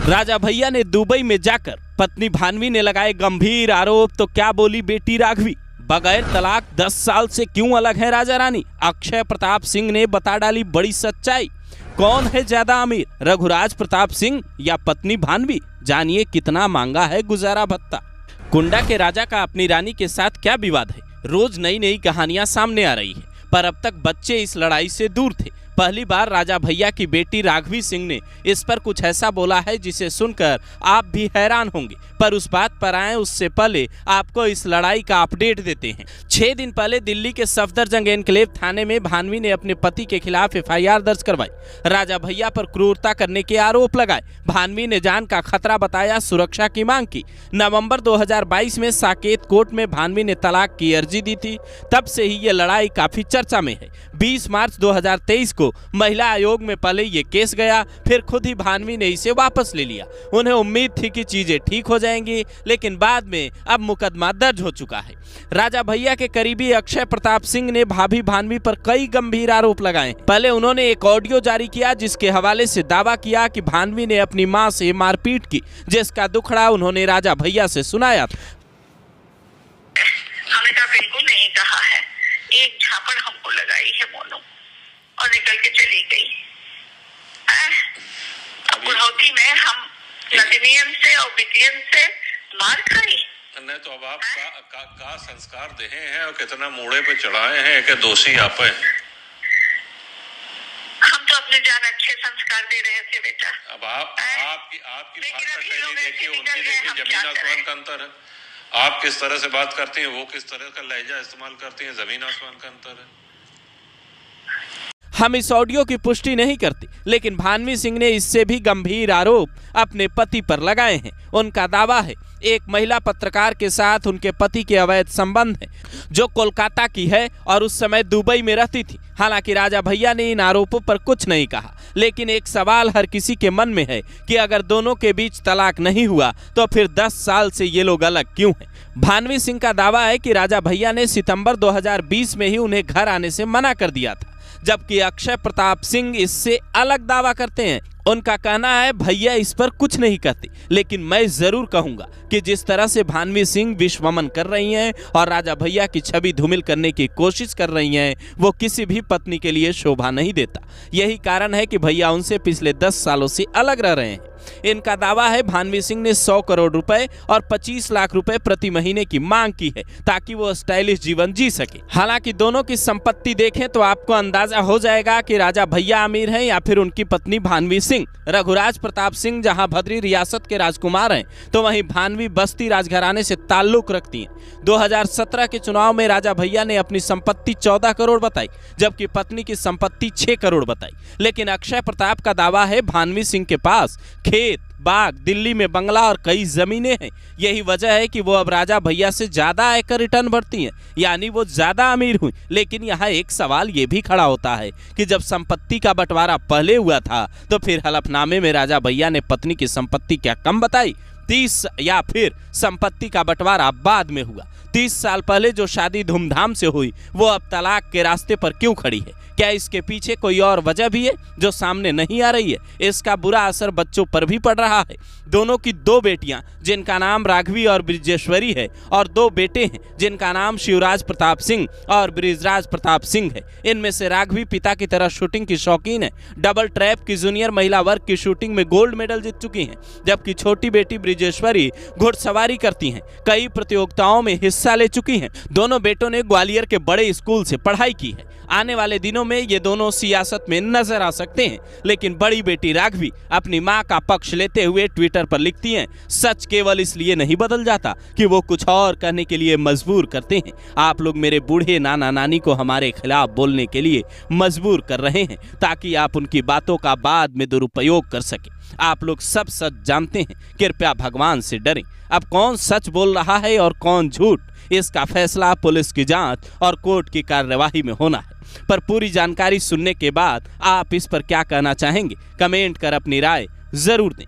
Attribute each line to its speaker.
Speaker 1: राजा भैया ने दुबई में जाकर पत्नी भानवी ने लगाए गंभीर आरोप, तो क्या बोली बेटी राघवी? बगैर तलाक 10 साल से क्यों अलग है राजा रानी? अक्षय प्रताप सिंह ने बता डाली बड़ी सच्चाई। कौन है ज्यादा अमीर, रघुराज प्रताप सिंह या पत्नी भानवी? जानिए कितना मांगा है गुजारा भत्ता। कुंडा के राजा का अपनी रानी के साथ क्या विवाद है? रोज नई नई कहानियां सामने आ रही है, पर अब तक बच्चे इस लड़ाई से दूर थे। पहली बार राजा भैया की बेटी राघवी सिंह ने इस पर कुछ ऐसा बोला है जिसे सुनकर आप भी हैरान होंगे, पर उस बात पर आए उससे पहले आपको इस लड़ाई का अपडेट देते हैं। 6 दिन पहले दिल्ली के सफदरजंग एनक्लेव थाने में भानवी ने अपने पति के खिलाफ FIR दर्ज करवाई। राजा भैया पर क्रूरता करने के आरोप लगाए। भानवी ने जान का खतरा बताया, सुरक्षा की मांग की। नवंबर 2022 में साकेत कोर्ट में भानवी ने तलाक की अर्जी दी थी। तब से ही ये लड़ाई काफी चर्चा में है। 20 मार्च 2023 को महिला आयोग में पहले ये केस गया, फिर खुद ही भानवी ने इसे वापस ले लिया। उन्हें उम्मीद थी कि चीजें ठीक हो जाएंगी, लेकिन बाद में अब मुकदमा दर्ज हो चुका है। राजा भैया के करीबी अक्षय प्रताप सिंह ने भाभी भानवी पर कई गंभीर आरोप लगाए। पहले उन्होंने एक ऑडियो जारी किया जिसके हवाले से दावा किया कि भानवी ने अपनी मां से मारपीट की, जिसका दुखड़ा उन्होंने राजा भैया से सुनाया था।
Speaker 2: हमने तो बिल्कुल नहीं कहा है, एक झापड़ हमको लगाई है मोनू और निकल के चली गई। बुढ़ौती में हम नदनियम से और विधियन से मार खाई।
Speaker 3: नहीं तो अब आप का संस्कार देहे हैं और कितना मूड़े पे चढ़ाए हैं कि दोषी आप हैं।
Speaker 2: हम तो अपने जान अच्छे संस्कार दे रहे थे बेटा।
Speaker 3: अब आपकी भाषा शैली देखिए, उनकी देखिए, जमीन आसमान का अंतर है। आप किस तरह से बात करती हैं, वो किस तरह का लहजा इस्तेमाल करती हैं, जमीन आसमान का अंतर है।
Speaker 1: हम इस ऑडियो की पुष्टि नहीं करते, लेकिन भानवी सिंह ने इससे भी गंभीर आरोप अपने पति पर लगाए हैं। उनका दावा है एक महिला पत्रकार के साथ उनके पति के अवैध संबंध है, जो कोलकाता की है और उस समय दुबई में रहती थी। हालांकि राजा भैया ने इन आरोपों पर कुछ नहीं कहा, लेकिन एक सवाल हर किसी के मन में है कि अगर दोनों के बीच तलाक नहीं हुआ तो फिर 10 साल से ये लोग अलग क्यों हैं? भानवी सिंह का दावा है कि राजा भैया ने सितंबर 2020 में ही उन्हें घर आने से मना कर दिया था, जबकि अक्षय प्रताप सिंह इससे अलग दावा करते हैं। उनका कहना है भैया इस पर कुछ नहीं कहते, लेकिन मैं जरूर कहूंगा कि जिस तरह से भानवी सिंह विश्वमन कर रही हैं और राजा भैया की छवि धूमिल करने की कोशिश कर रही हैं, वो किसी भी पत्नी के लिए शोभा नहीं देता। यही कारण है कि भैया उनसे पिछले 10 सालों से अलग रह रहे हैं। इनका दावा है भानवी सिंह ने 100 करोड़ रुपए और 25 लाख रुपए प्रति महीने की मांग की है ताकि वो स्टाइलिश जीवन जी सके। हालांकि दोनों की संपत्ति देखें तो आपको अंदाजा हो जाएगा कि राजा भैया अमीर हैं या फिर उनकी पत्नी भानवी सिंह। रघुराज प्रताप सिंह जहां भद्री रियासत के राजकुमार हैं, तो वहीं भानवी बस्ती राजघराने से ताल्लुक रखती हैं। 2017 के चुनाव में राजा भैया ने अपनी संपत्ति 14 करोड़ बताई, जबकि पत्नी की संपत्ति 6 करोड़ बताई। लेकिन अक्षय प्रताप का दावा है भानवी सिंह के पास खेत, बाग, दिल्ली में बंगला और कई जमीनें हैं। यही वजह है कि वो अब राजा भैया से ज्यादा आयकर रिटर्न भरती हैं, यानी वो ज्यादा अमीर हुई। लेकिन यहाँ एक सवाल ये भी खड़ा होता है कि जब संपत्ति का बंटवारा पहले हुआ था तो फिर हलफनामे में राजा भैया ने पत्नी की संपत्ति क्या कम बताई? 30 या फिर संपत्ति का बंटवारा बाद में हुआ? 30 साल पहले जो शादी धूमधाम से हुई वो अब तलाक के रास्ते पर क्यों खड़ी है? क्या इसके पीछे कोई और वजह भी है जो सामने नहीं आ रही है? इसका बुरा असर बच्चों पर भी पड़ रहा है। दोनों की 2 बेटियां जिनका नाम राघवी और ब्रिजेश्वरी है और 2 बेटे हैं जिनका नाम शिवराज प्रताप सिंह और ब्रिजराज प्रताप सिंह है। इनमें से राघवी पिता की तरह शूटिंग की शौकीन है। डबल ट्रैप की जूनियर महिला वर्ग की शूटिंग में गोल्ड मेडल जीत चुकी हैं, जबकि छोटी बेटी ब्रिजेश्वरी घुड़सवारी करती हैं, कई प्रतियोगिताओं में हिस्सा ले चुकी हैं। दोनों बेटों ने ग्वालियर के बड़े स्कूल से पढ़ाई की है। आने वाले दिनों में ये दोनों सियासत में नजर आ सकते हैं, लेकिन बड़ी बेटी राघवी अपनी मां का पक्ष लेते हुए ट्विटर पर लिखती हैं, सच केवल इसलिए नहीं बदल जाता कि वो कुछ और कहने के लिए मजबूर करते हैं। आप लोग मेरे बूढ़े नाना नानी को हमारे खिलाफ बोलने के लिए मजबूर कर रहे हैं ताकि आप उनकी बातों का बाद में दुरुपयोग कर सके। आप लोग सब सच जानते हैं, कृपया भगवान से डरें। अब कौन सच बोल रहा है और कौन झूठ, इसका फैसला पुलिस की जांच और कोर्ट की कार्यवाही में होना है। पर पूरी जानकारी सुनने के बाद आप इस पर क्या कहना चाहेंगे? कमेंट कर अपनी राय जरूर दें।